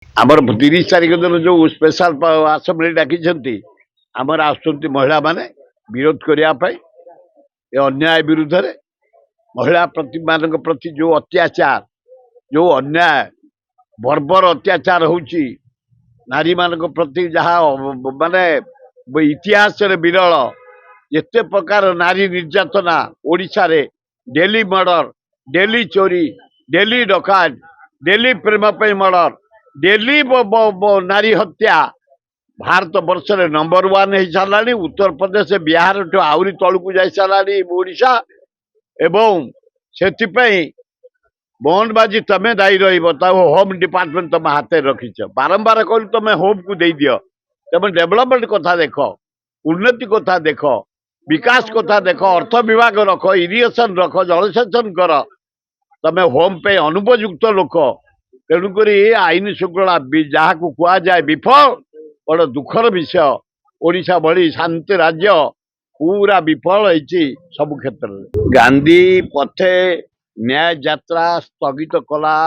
आमर 30 तारिख दिन जो स्पेशल आसम्बली डाकी आमर आसुंच महिला माने विरोध करने अन्याय विरुद्ध रे महिला प्रति जो अत्याचार जो अन्याय बर्बर अत्याचार होची नारी मान प्रति जहाँ माने इतिहास रे विरल एते प्रकार नारी निर्यातना ओडिशा रे डेली मर्डर डेली चोरी डेली डकायत डेली प्रेम पे मर्डर डेली नारी हत्या भारत वर्ष रे नंबर 1 हो सारा उत्तर प्रदेश बिहार ठू आहरी तलू जा सारा ओडिशा एवं से बंडबाजी तमें दायी रोम डिपार्टमेंट तुम हाथ रखीच बारंबार कहलु तुम होम को दे दियो तुम डेवलपमेंट कथा देख उन्नति कथा देख विकास कथा देख अर्थ विभाग रख इरिगेशन रख जलसेचन कर तुम होम पे अनुपयुक्त लोक तेणुक आईन श्रृंखला जहाँ को कह जाए विफल बड़ दुखर विषय ओडिशा भली शांति राज्य पूरा विफल होती सब क्षेत्र में। गांधी पथे न्याय यात्रा स्थगित कला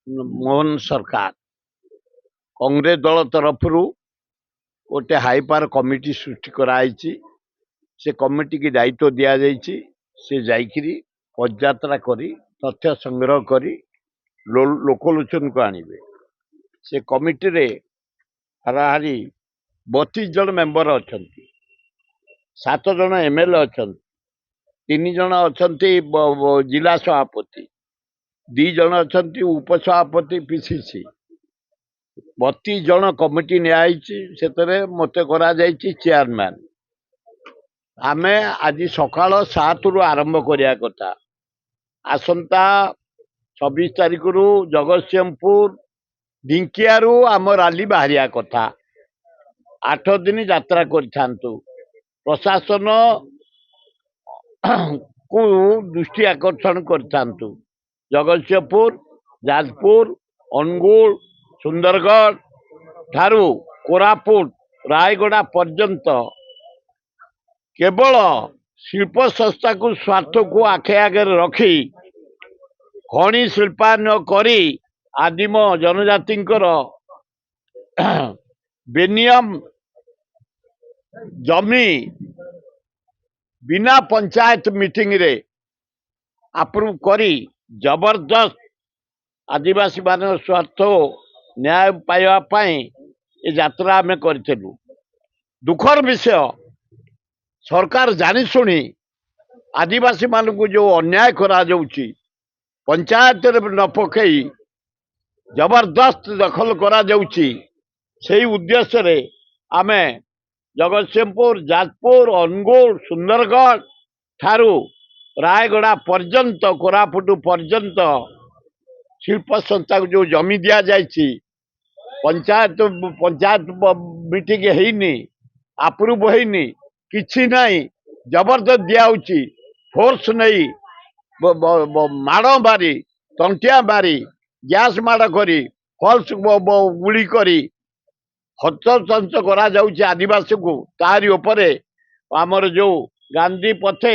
मोहन सरकार कांग्रेस दल तरफ गोटे हाइपार कमिटी सृष्टि कराई से कमिटी की दायित्व दि जाइए से जाइकरी पदयात्रा करी तथ्य संग्रह करी लोकलोचन को आनिबे से कमिटी रे हाराहारी 32 जन मेंबर अच्छा 7 जन एमएलए अच्छा 3 जन अच्छा जिला सभापति 2 जन अच्छा उपसभापति पीसीसी 32 जन कमिटी नियाई मत करा चेयरमैन आमे आज सकाल 7 रु आरंभ करिया कथा आसंता 26 तारिख रु जगतसिंहपुर ढिंकियारू आम रैली बाहरिया कथा 8 दिन यात्रा करिथांतु प्रशासन को दृष्टि आकर्षण करिथांतु जगतसिंहपुर जाजपुर अनुगुल सुंदरगढ़ ठारू कोरापुट रायगड़ा पर्यंत केवल शिल्प संस्था को स्वार्थ को आखे आगे रखी खनि शिल्पायन करी आदिम जनजाति बेनियम जमी बिना पंचायत मीटिंग रे अप्रूव करी जबरदस्त आदिवासी मान स्वार्थ न्याय पाइबापी ये यात्रा आम करूँ दुखर विषय सरकार जानी शुणी आदिवासी मान को जो अन्याय करा जाउची पंचायत न पकई जबरदस्त दखल करा जाउची से उद्देश्य रे आमे जगतसिंहपुर जाजपुर अनुगुल सुंदरगढ़ ठारू रायगड़ा पर्यंत कोरापुट पर्यंत शिल्प संस्था को जो जमी दिया जाइए पंचायत मीटिंग हैनी अप्रूव हैनी किछि नहीं जबरदस्त दिया फोर्स नहीं माड़ मारी तंटिया मारी गैस माड़ करी फल्स गुड़ी करी हस्तचंच करा जाउछि आदिवासी को तारी उपरे आमर जो गांधी पथे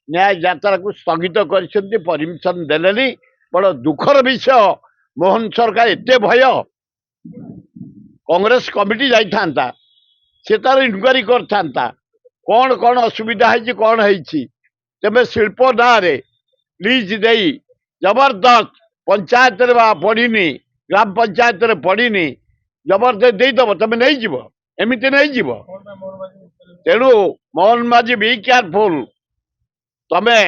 न्याय यात्रा को स्थगित कर परमिशन देलेनी बड़ दुखर विषय मोहन सरकार एते भय कांग्रेस कमिटी जाइथांता से तार इनक्वारी करथांता कौन कौन असुविधा है कौन है तेज शिल्प ना लीज दे जबरदस्त पंचायत पड़नी ग्राम पंचायत पड़नी जबरदस्त देदब तुम नहीं जीव एमती नहीं जीव तेणु मोहन माझी बी केयरफुल तमें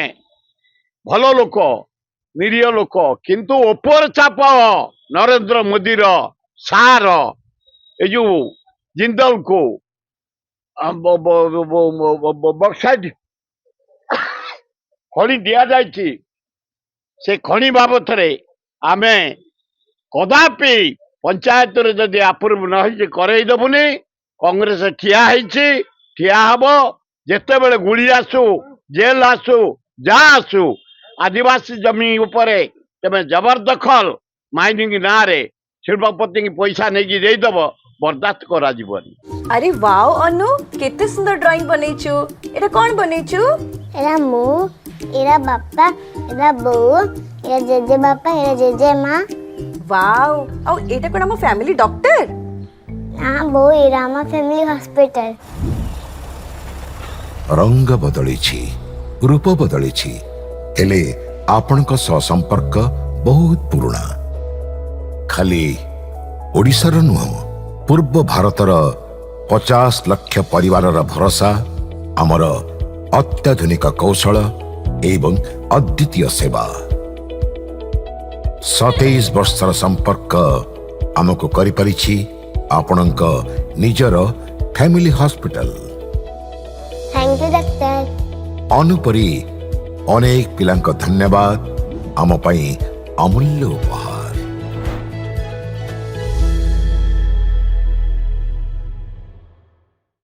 भल लोक निरीह लोक किंतु ओपर चाप नरेंद्र मोदीर सार ये जिंदल को बक्साइड खनि दिया जाइए से खनि बाबत आमे कदापि पंचायत रे जदि अप्रूव न करईदेबुनि कांग्रेस ठिया हम जिते बड़े गुड़ी आसू जेल आसू जा आसू आदिवासी जमी उपरे तमें जबरदखल माइनिंग ना रे शिल्पपति की पैसा नहीं देदब बर्दाश्त करा जीवनी। अरे वाओ अनु केते सुंदर ड्राइंग बनैछु एरा कौन बनैछु एरा मु एरा बापा एरा बो एरा जेजे बापा एरा जेजे माँ वाओ ଆଉ ଏଇଟା କ'ଣ ଆମ ଫ୍ୟାମିଲି ଡକ୍ଟର? ନା ବୋଉ ଏଇଟା ଆମ ଫ୍ୟାମିଲି ହସ୍ପିଟାଲ। ରଙ୍ଗ ବଦଳିଛି, ରୂପ ବଦଳିଛି, ହେଲେ ଆପଣଙ୍କ ସହ ସମ୍ପର୍କ ବହୁତ ପୁରୁଣା। ଖାଲି ଓଡ଼ିଶାର ନୁହଁ, ପୂର୍ବ ଭାରତର 50 ଲକ୍ଷ ପରିବାରର ଭରସା ଆମର ଅତ୍ୟାଧୁନିକ କୌଶଳ ଏବଂ ଅଦ୍ୱିତୀୟ ସେବା। 27 ବର୍ଷର ସମ୍ପର୍କ ଆମକୁ କରିପାରିଛି ଆପଣଙ୍କ ନିଜର ଫ୍ୟାମିଲି ହସ୍ପିଟାଲ। ଥ୍ୟାଙ୍କ ୟୁ ଡାକ୍ତର। ଅନୁପରି ଅନେକ ପିଲାଙ୍କ ଧନ୍ୟବାଦ ଆମ ପାଇଁ ଅମୂଲ୍ୟ ଉପହାର।